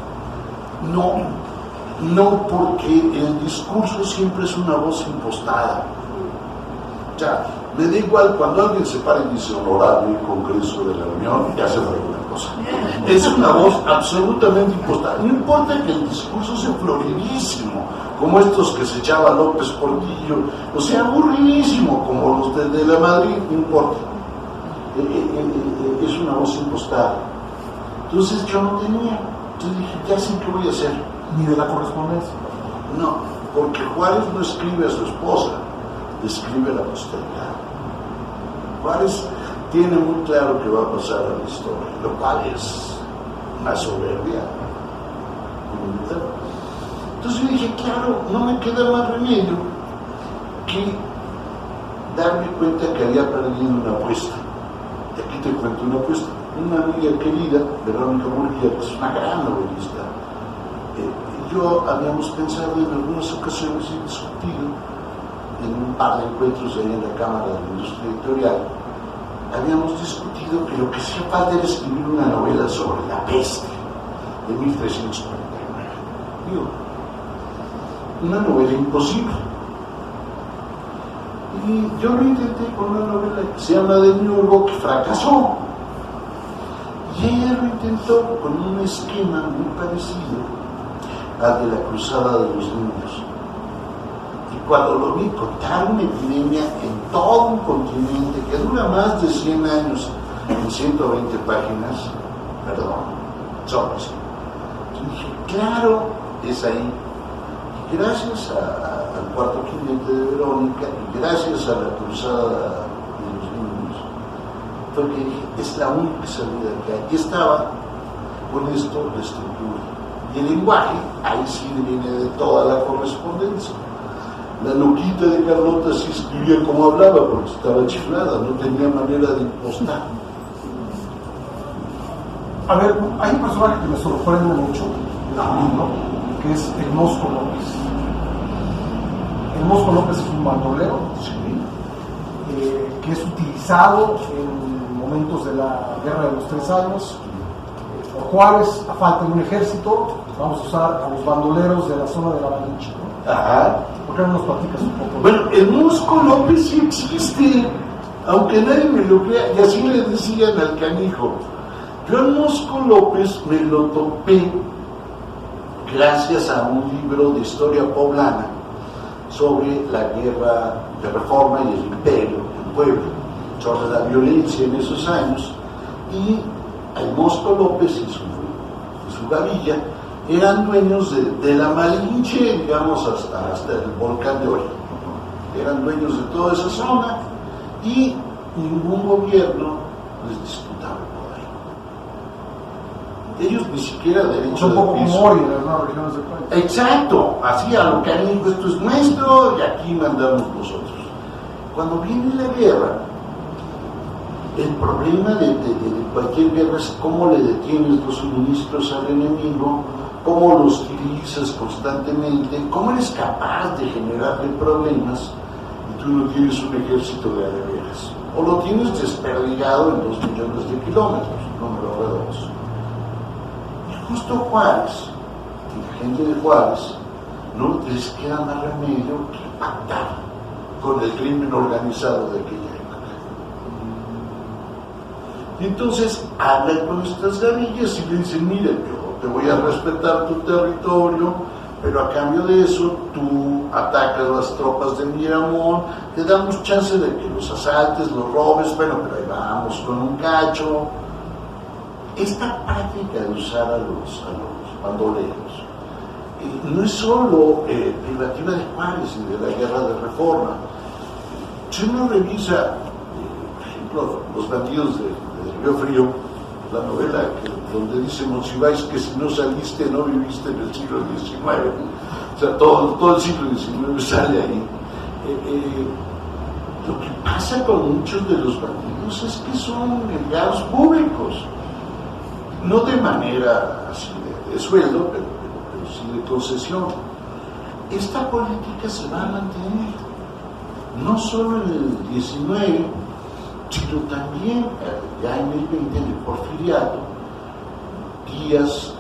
No, porque el discurso siempre es una voz impostada. O sea, me da igual cuando alguien se para y dice honorable Congreso de la Unión, ya se fue una cosa. Es una voz absolutamente impostada. No importa que el discurso sea floridísimo, como estos que se echaba López Portillo, o sea, aburridísimo, como los de la Madrid, no importa. Es una voz impostada. Entonces yo no tenía. Entonces dije, ya sé qué voy a hacer. Ni de la correspondencia. No, porque Juárez no escribe a su esposa, le escribe a la posteridad. Juárez tiene muy claro que va a pasar a la historia, lo cual es una soberbia. Entonces yo dije, claro, no me queda más remedio que darme cuenta que había perdido una apuesta. Y aquí te cuento una apuesta. Una amiga querida, Verónica Murguía, que es una gran novelista, y yo habíamos pensado en algunas ocasiones y discutido en un par de encuentros ahí en la Cámara de la Industria Editorial, habíamos discutido que lo que hacía falta era escribir una novela sobre la peste de 1349. Digo, una novela imposible. Y yo lo intenté con una novela que se llama De Nuevo, que fracasó. Y ella lo intentó con un esquema muy parecido al de La Cruzada de los Niños. Y cuando lo vi contar una epidemia en todo un continente que dura más de 100 años en 120 páginas, solo así. Yo dije, claro, es ahí. Y gracias al Cuarto Jinete de Verónica y gracias a La Cruzada de los Niños, fue que dije, es la única salida que hay. Y estaba con esto la estructura. Y el lenguaje, ahí sí viene de toda la correspondencia. La loquita de Carlota sí escribía como hablaba, porque estaba chiflada, no tenía manera de impostar. A ver, hay un personaje que me sorprende mucho en el libro, que es el Mosco López. El Mosco López es un bandolero, Sí. Que es utilizado en momentos de la Guerra de los 3 Años por Juárez, a falta de un ejército. Vamos a usar a los bandoleros de la zona de la Malinche, ¿no? Ajá. ¿Por qué no nos platicas un poco? Bueno, el Mosco López sí existe, aunque nadie me lo crea, y así le decían al canijo. Yo al Mosco López me lo topé gracias a un libro de historia poblana sobre la guerra de reforma y el imperio en Puebla, sobre la violencia en esos años, y el Mosco López y su gavilla eran dueños de la Malinche, digamos, hasta el volcán de Oye. Eran dueños de toda esa zona y ningún gobierno les disputaba por ahí. Ellos ni siquiera Es derecho un de poco piso. como hoy en algunas regiones del país. Exacto, así a lo que han dicho, esto es nuestro y aquí mandamos nosotros. Cuando viene la guerra, el problema de cualquier guerra es cómo le detienes los suministros al enemigo, cómo los utilizas constantemente, cómo eres capaz de generarle problemas y tú no tienes un ejército de veras. O lo tienes desperdigado en 2 millones de kilómetros, número redondo. Y justo Juárez, y la gente de Juárez, no les queda más remedio que pactar con el crimen organizado de aquella época. Y entonces hablan con estas gavillas y le dicen, mira, yo te voy a respetar tu territorio, pero a cambio de eso tú atacas las tropas de Miramón, te damos chance de que los asaltes, los robes, bueno, pero ahí vamos con un cacho. Esta práctica de usar a los bandoleros no es solo privativa de Juárez y de la guerra de reforma. Si uno revisa, por ejemplo, Los bandidos de Río Frío, la novela donde dice Monsiváis que si no saliste no viviste en el siglo XIX, o sea, todo el siglo XIX sale ahí. Lo que pasa con muchos de los bandidos es que son empleados públicos, no de manera así de sueldo, pero sí de concesión. Esta política se va a mantener, no solo en el 19, sino también ya en el 20, en el Porfiriato. Díaz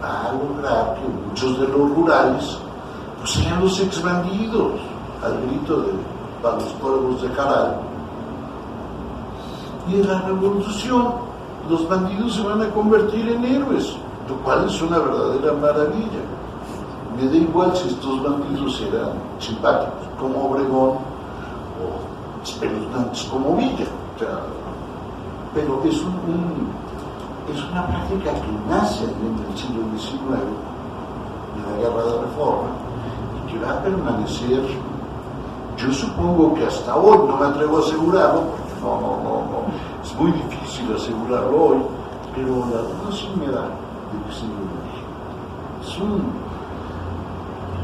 va a lograr que muchos de los rurales pues sean los exbandidos, al grito de para los pueblos de Jaral. Y en la revolución los bandidos se van a convertir en héroes, lo cual es una verdadera maravilla. Me da igual si estos bandidos eran simpáticos como Obregón o espeluznantes como Villa, o sea, pero es una práctica que nace en el siglo XIX, en la guerra de reforma, y que va a permanecer, yo supongo que hasta hoy, no me atrevo a asegurarlo, porque no, es muy difícil asegurarlo hoy, pero la duda sí me da de que se lo dije.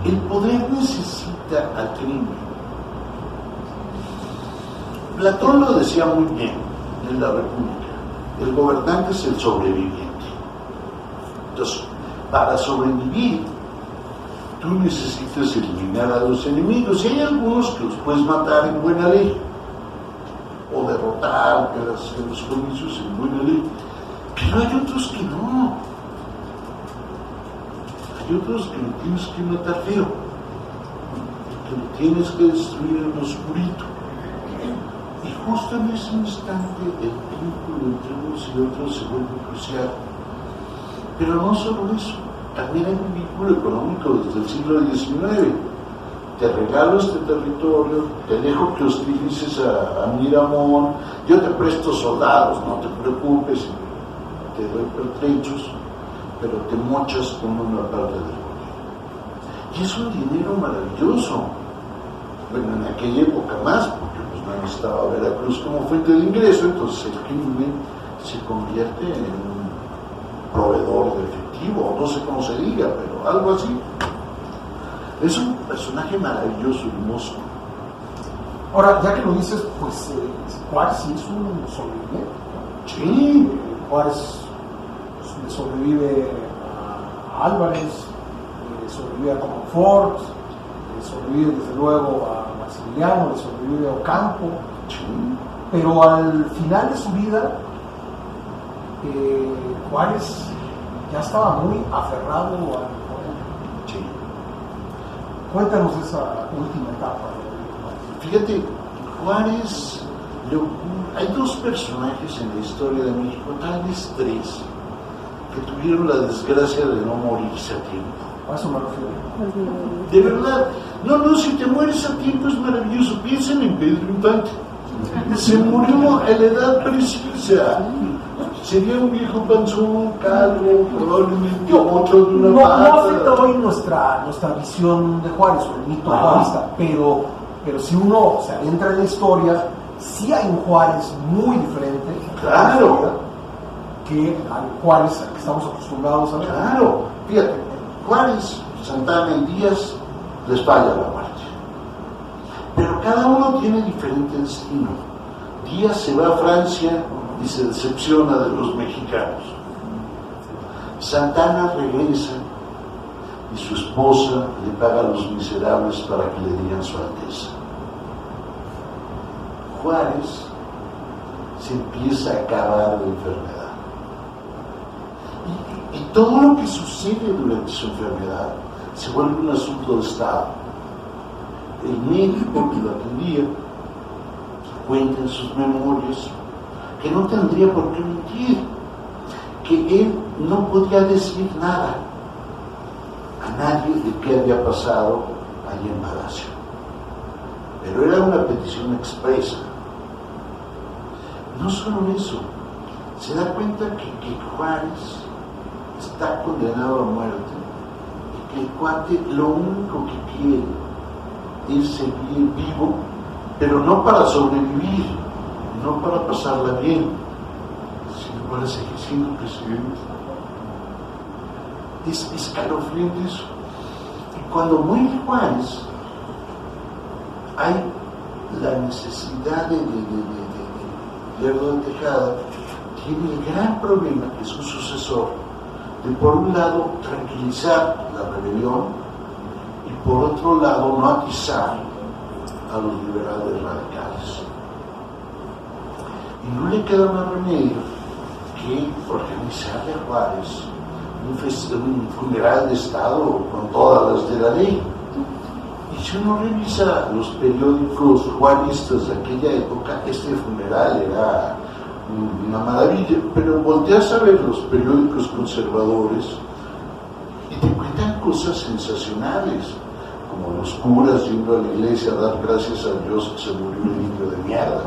El poder necesita al crimen. Platón lo decía muy bien en la República: el gobernante es el sobreviviente. Entonces, para sobrevivir, tú necesitas eliminar a los enemigos. Y hay algunos que los puedes matar en buena ley, o derrotar en los comicios en buena ley, pero hay otros que no. Hay otros que lo tienes que matar feo, que lo tienes que destruir en lo oscurito. Y justo en ese instante el vínculo entre unos y otros se vuelve crucial. Pero no solo eso, también hay un vínculo económico desde el siglo XIX. Te regalo este territorio, te dejo que hostilices a Miramón, yo te presto soldados, no te preocupes, te doy pertrechos, pero te mochas con una parte del gobierno. Y es un dinero maravilloso. Bueno, en aquella época más, porque pues no estaba Veracruz como fuente de ingreso, entonces el crimen se convierte en un proveedor de efectivo, no sé cómo se diga, pero algo así. Es un personaje maravilloso, hermoso. Ahora, ya que lo dices, pues Juárez sí es un sobreviviente. Sí. Juárez le sobrevive a Álvarez, le sobrevive a Comonfort, le sobrevive desde luego a Maximiliano, le sobrevive a Ocampo, Sí. pero al final de su vida Juárez ya estaba muy aferrado al poder. Sí. Cuéntanos esa última etapa de Juárez. Fíjate, Juárez, hay dos personajes en la historia de México, tal vez tres, que tuvieron la desgracia de no morirse a tiempo. A eso me refiero. De verdad, no, si te mueres a tiempo es maravilloso. Piensen en Pedro Infante. Se murió a la edad precisa. Sería un viejo panzón, calvo, probablemente otro de una No pata. afecta hoy nuestra visión de Juárez o el mito juarista, pero si uno se adentra en la historia, sí hay un Juárez muy diferente. Claro. que al Juárez al que estamos acostumbrados a ver. Claro, fíjate, Juárez, Santana y Díaz les falla la muerte. Pero cada uno tiene diferente destino. Díaz se va a Francia y se decepciona de los mexicanos. Santana regresa y su esposa le paga a los miserables para que le digan su alteza. Juárez se empieza a acabar de enfermedad. Y todo lo que sucede durante su enfermedad se vuelve un asunto de Estado. El médico que lo atendía cuenta en sus memorias que no tendría por qué mentir, que él no podía decir nada a nadie de qué había pasado allí en Palacio. Pero era una petición expresa. No solo eso, se da cuenta que Juárez está condenado a muerte y que el cuate lo único que quiere es seguir vivo, pero no para sobrevivir, no para pasarla bien, sino para seguir siendo presidente. Es escalofriante eso. Y cuando muere Juárez, hay la necesidad de Lerdo de Tejada, tiene el gran problema que es un sucesor de, por un lado, tranquilizar la rebelión y por otro lado, no atizar a los liberales radicales. Y no le queda más remedio que organizarle a Juárez un funeral de Estado con todas las de la ley. Y si uno revisa los periódicos juaristas de aquella época, este funeral era una maravilla, pero volteas a ver los periódicos conservadores y te cuentan cosas sensacionales, como los curas yendo a la iglesia a dar gracias a Dios que se murió un niño de mierda,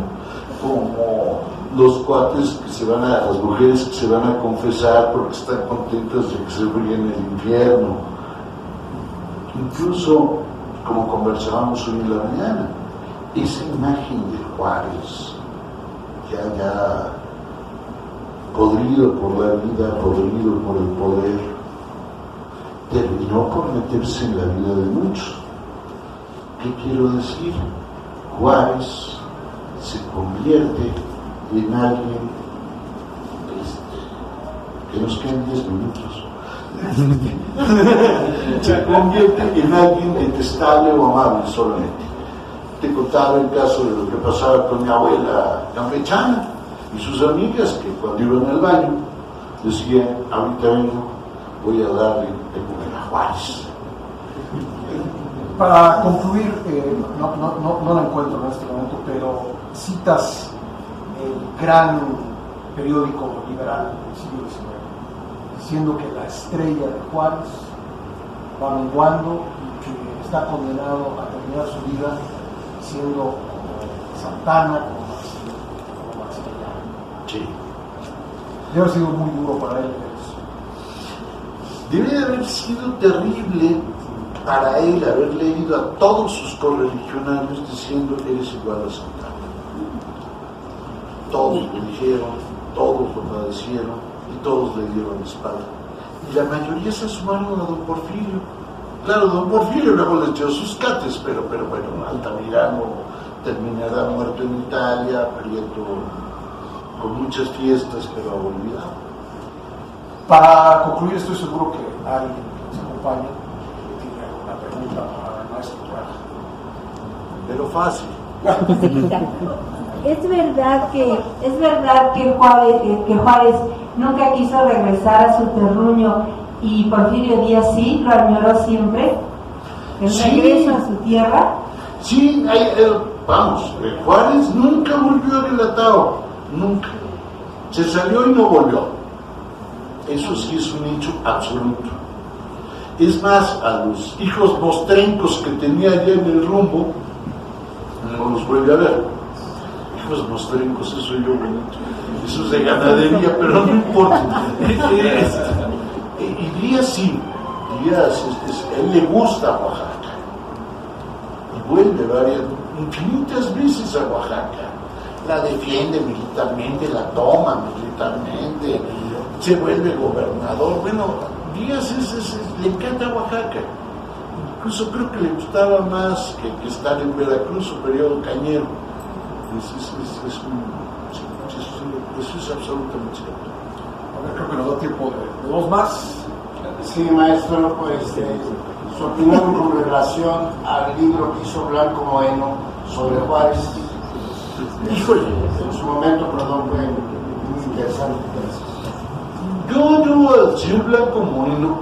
como los cuates que se van a, las mujeres que se van a confesar porque están contentas de que se fríen en el infierno. Incluso, como conversábamos hoy en la mañana, esa imagen de Juárez, ya podrido por la vida, podrido por el poder, terminó por meterse en la vida de muchos. ¿Qué quiero decir? Juárez se convierte en alguien, que nos quedan 10 minutos, se convierte en alguien detestable o amable solamente. Te contaba el caso de lo que pasaba con mi abuela campechana y sus amigas, que cuando iban al baño decían: ahorita vengo, voy a darle de comer a Juárez. Para concluir, no la encuentro en este momento, pero citas el gran periódico liberal del siglo XIX, diciendo que la estrella de Juárez va menguando y que está condenado a terminar su vida siendo como Santana, como Maximiliano. Sí. Debe haber sido muy duro para él eso. Debe de haber sido terrible para él haber leído a todos sus correligionarios diciendo: eres igual a Santana. Todos lo dijeron, todos lo padecieron y todos le dieron la espalda. Y la mayoría se sumaron a don Porfirio. Claro, don Porfirio luego le echó sus cates, pero bueno, Altamirano terminará muerto en Italia, Prieto con muchas fiestas, pero olvidado. Para concluir, estoy seguro que alguien que nos acompaña tiene alguna pregunta para el maestro Raja. Pero fácil. Es verdad que Juárez nunca quiso regresar a su terruño y Porfirio Díaz sí lo añoró siempre, el regreso a su tierra. Sí, Juárez nunca volvió a Guelatao, nunca. Se salió y no volvió. Eso sí es un hecho absoluto. Es más, a los hijos mostrencos que tenía allá en el rumbo, no los vuelve a ver. Hijos mostrencos, eso yo bonito. Eso es de ganadería, pero no importa. Y Díaz sí, él le gusta Oaxaca. Y vuelve infinitas veces a Oaxaca. La defiende militarmente, la toma militarmente, se vuelve gobernador. Bueno, Díaz le encanta Oaxaca. Incluso creo que le gustaba más que estar en Veracruz, su periodo cañero. Eso es absolutamente cierto. A ver, creo que nos da tiempo de dos más. Sí, maestro, pues su opinión con relación al libro que hizo Blanco Moeno sobre Juárez. Híjole. En su momento, perdón, fue muy interesante. Yo al señor Blanco Moeno,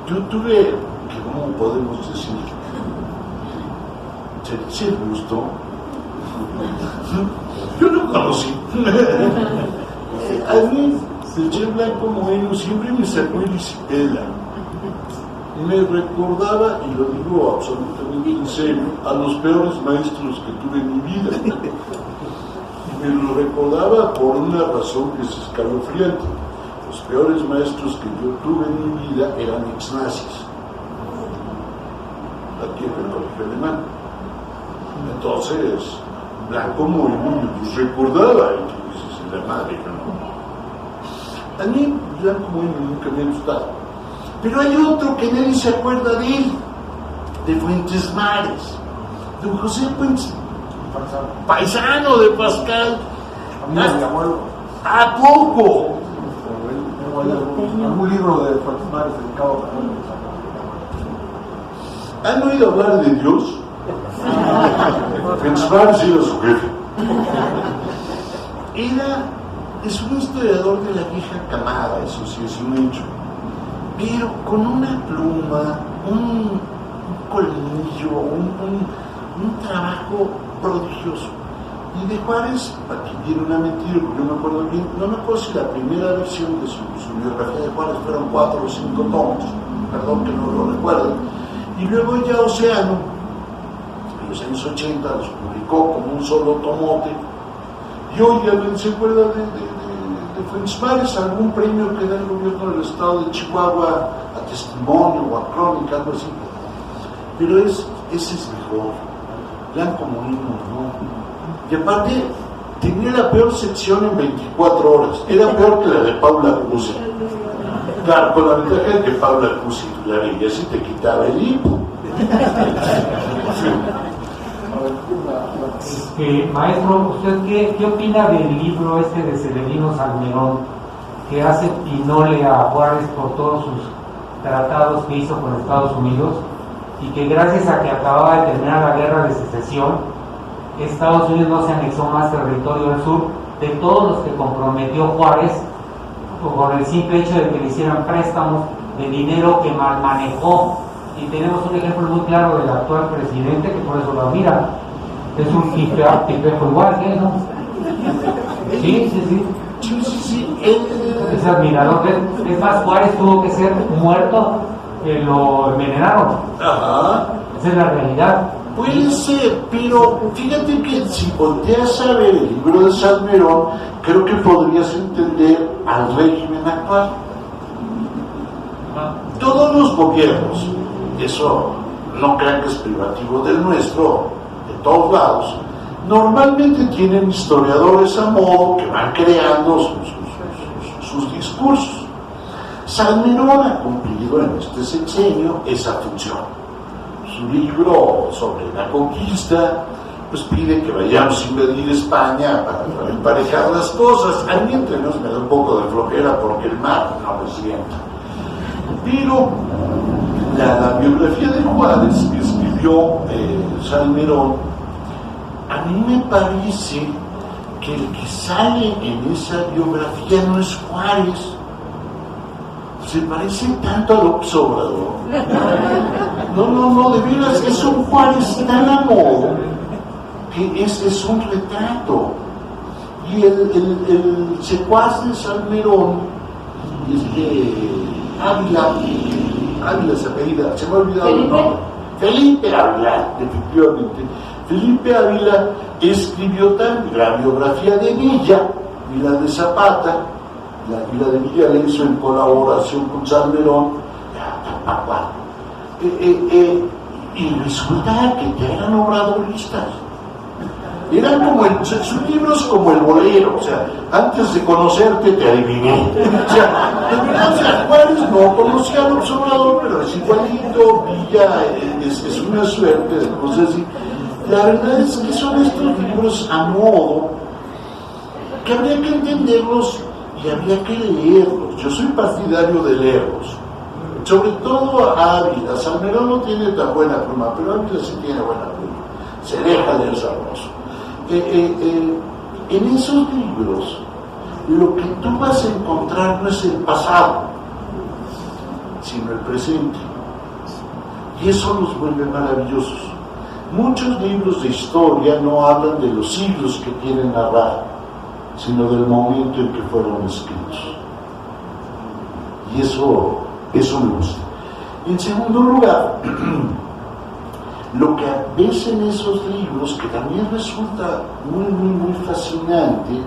yo tuve, ¿cómo podemos decir? Se gustó. Yo lo conocí. A mí, el señor Blanco Moeno siempre me sacó erisipela. Me recordaba, y lo digo absolutamente en serio, a los peores maestros que tuve en mi vida. Y me lo recordaba por una razón que es escalofriante. Los peores maestros que yo tuve en mi vida eran ex-nazis, aquí en el colegio alemán. Entonces, Blanco Moeno, yo recordaba, y dices, la madre, no. A mí, Blanco Moeno nunca me ha gustado. Pero hay otro que nadie se acuerda de él, de Fuentes Mares, don José Fuentes, paisano de Pascal. Amigo de mi abuelo. ¿A poco? Algún libro de Fuentes Mares dedicado a él. ¿Han oído hablar de Dios? Fuentes Mares era su jefe. Es un historiador de la vieja camada, eso sí es un hecho. Pero con una pluma, un colmillo, un trabajo prodigioso. Y de Juárez, aquí viene una mentira, porque no me acuerdo bien, no me acuerdo si la primera versión de su biografía de Juárez fueron 4 o 5 tomos, perdón que no lo recuerdo. Y luego ya Océano, en los años 80, los publicó como un solo tomote. Y hoy ya se acuerda de Fuentes Mares, algún premio que da el gobierno del estado de Chihuahua a testimonio o a crónica, algo así. Pero ese es mejor. Blanco Moeno, no. Y aparte, tenía la peor sección en 24 horas. Era peor que la de Paula Cruz. Claro, con la ventaja de que Paula Cruz titularía, así te quitaba el hipo. Maestro, ¿usted qué opina del libro de Severino Salmerón, que hace pinole a Juárez por todos sus tratados que hizo con Estados Unidos, y que gracias a que acababa de terminar la guerra de secesión, Estados Unidos no se anexó más territorio al sur de todos los que comprometió Juárez con el simple hecho de que le hicieran préstamos de dinero que mal manejó? Y tenemos un ejemplo muy claro del actual presidente, que por eso lo admira. Es un tipejo igual que él, ¿no? Sí. Es admirador. Es más, Juárez tuvo que ser muerto, lo envenenaron. Ajá. Esa es la realidad. Puede ser, pero fíjate que si volteas a ver el libro de Salmerón, creo que podrías entender al régimen actual. Todos los gobiernos, eso no crean que es privativo del nuestro, de todos lados, normalmente tienen historiadores a modo que van creando sus discursos. Salmerón ha cumplido en este sexenio esa función. Su libro sobre la conquista pues pide que vayamos a invadir España para emparejar las cosas. A mí entre nos me da un poco de flojera porque el mar no me sienta. Pero la biografía de Juárez que escribió Salmerón, a mí me parece que el que sale en esa biografía no es Juárez. Se parece tanto a López Obrador. No, de veras, es un Juárez tan a modo que es un retrato. Y el secuaz de Salmerón, Ávila se apellida, se me ha olvidado el nombre. Felipe Ávila, efectivamente. Felipe Ávila escribió también la biografía de Villa y la de Zapata. La de Villa la hizo en colaboración con Salmerón. Y resulta que ya eran obradoristas. Eran como son libros como el bolero, o sea, antes de conocerte te adiviné. O sea, Juárez no conocía al Observador, pero es igualito, Villa es una suerte de cosas así. La verdad es que son estos libros a modo que habría que entenderlos y habría que leerlos. Yo soy partidario de leerlos, sobre todo a Ávila. Salmerón no tiene tan buena pluma, pero Ávila sí tiene buena pluma, se deja leer sabroso. En esos libros lo que tú vas a encontrar no es el pasado, sino el presente, y eso los vuelve maravillosos. Muchos libros de historia no hablan de los siglos que quieren narrar, sino del momento en que fueron escritos, y eso me gusta. En segundo lugar, lo que ves en esos libros, que también resulta muy fascinante,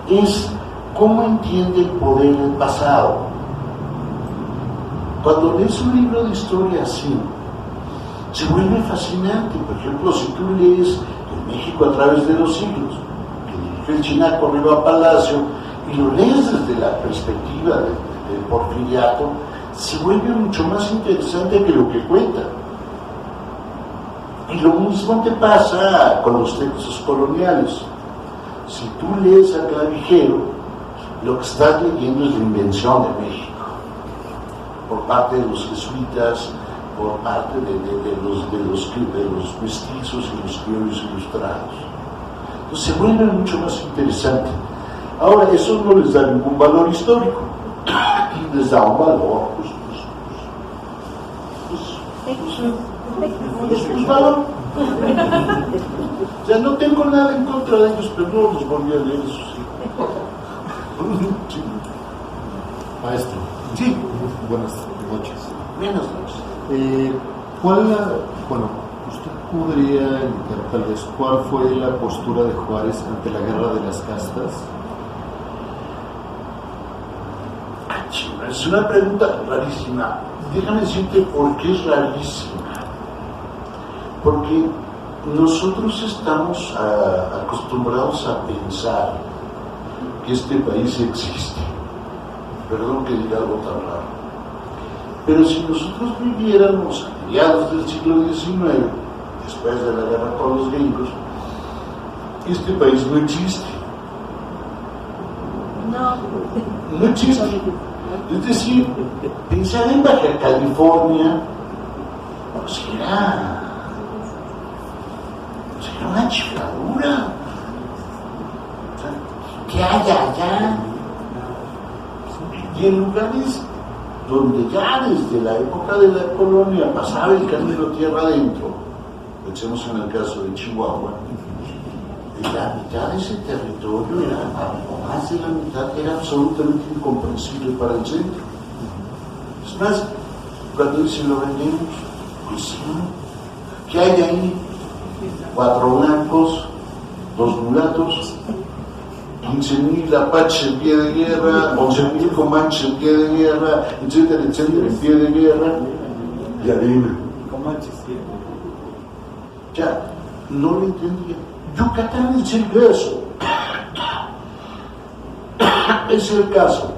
es cómo entiende el poder el pasado. Cuando lees un libro de historia así, se vuelve fascinante. Por ejemplo, si tú lees El México a través de los siglos, que dirigió el Chinaco Riva Palacio, y lo lees desde la perspectiva del porfiriato, se vuelve mucho más interesante que lo que cuenta. Y lo mismo te pasa con los textos coloniales. Si tú lees a Clavijero, lo que estás leyendo es la invención de México, por parte de los jesuitas, por parte de los mestizos y los criollos ilustrados. Entonces se vuelve mucho más interesante. Ahora, eso no les da ningún valor histórico, les da un valor, pues valor. O sea, no tengo nada en contra de ellos, pero no los volví a leer, eso sí. Sí. Maestro. Sí. Buenas noches. Buenas noches. Bueno, usted podría indicar tal vez cuál fue la postura de Juárez ante la guerra de las castas. Es una pregunta rarísima. Déjame decirte por qué es rarísima. Porque nosotros estamos acostumbrados a pensar que este país existe. Perdón que diga algo tan raro. Pero si nosotros viviéramos a mediados del siglo XIX, después de la guerra con los gringos, este país no existe. No existe. Es decir, pensar en Baja California, pues era una chifladura. O sea, ¿qué hay allá? Y en lugares donde ya desde la época de la colonia pasaba el camino tierra adentro, pensemos en el caso de Chihuahua, la mitad de ese territorio o más de la mitad, era absolutamente incomprensible para el centro. Es más, cuando dicen lo vendemos, pues sí, ¿qué hay ahí? 4 blancos, 2 mulatos, 15,000 apaches en pie de guerra, 11,000 comanches en pie de guerra, etcétera, en pie de guerra, y arena. Ya, no lo entendía. Yucatán es el caso. Es el caso.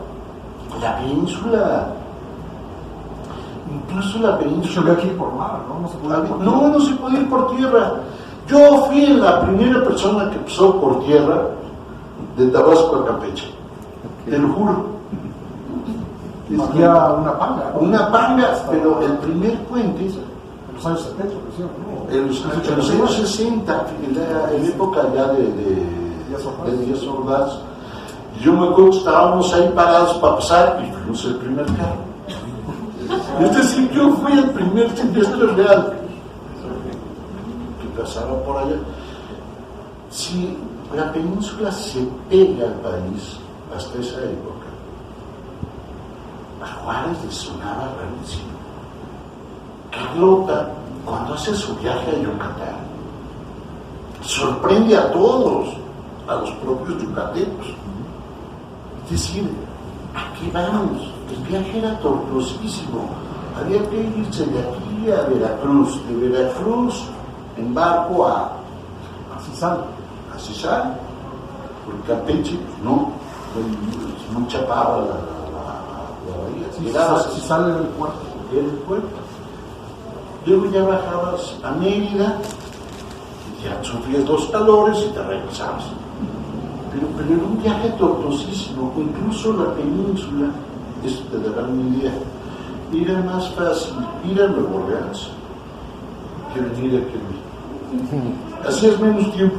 La península, incluso la península. Había que ir por mar, ¿no? No se podía ir por tierra. No se podía ir por tierra. Yo fui la primera persona que pasó por tierra de Tabasco a Campeche. Te lo juro. Había una panga, ¿no? Una panga, pero el primer puente. En los años 70, ¿no? En los años 60, en época ya de Díaz Ordaz, yo me acuerdo que estábamos ahí parados para pasar y fuimos el primer carro. Es decir, yo fui el primer, esto es real, que pasaba por allá. Si la península se pega al país hasta esa época, a Juárez le sonaba rarísimo. Carlota, cuando hace su viaje a Yucatán, sorprende a todos, a los propios yucatecos. Es decir, aquí vamos, el viaje era tortuosísimo, había que irse de aquí a Veracruz, de Veracruz en barco a casi sale. Por Campeche, pues no, es muy chapada la bahía. Llegabas Si sale del puerto. del puerto. Luego ya bajabas a Mérida, y ya sufrías 2 calores y te regresabas. Pero era un viaje tortuosísimo, incluso la península, esto te dará una idea, era más fácil ir a Nueva Orleans que venir aquí a México. Hacías menos tiempo.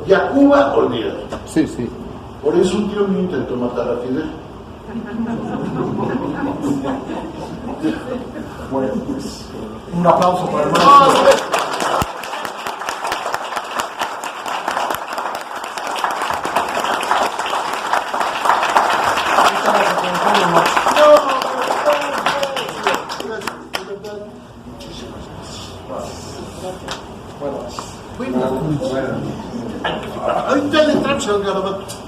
Y a Cuba, olvídate. Sí, sí. Por eso un tío mío intentó matar a Fidel. Bueno, pues, un aplauso para el maestro. Ahorita le entramos al garabato.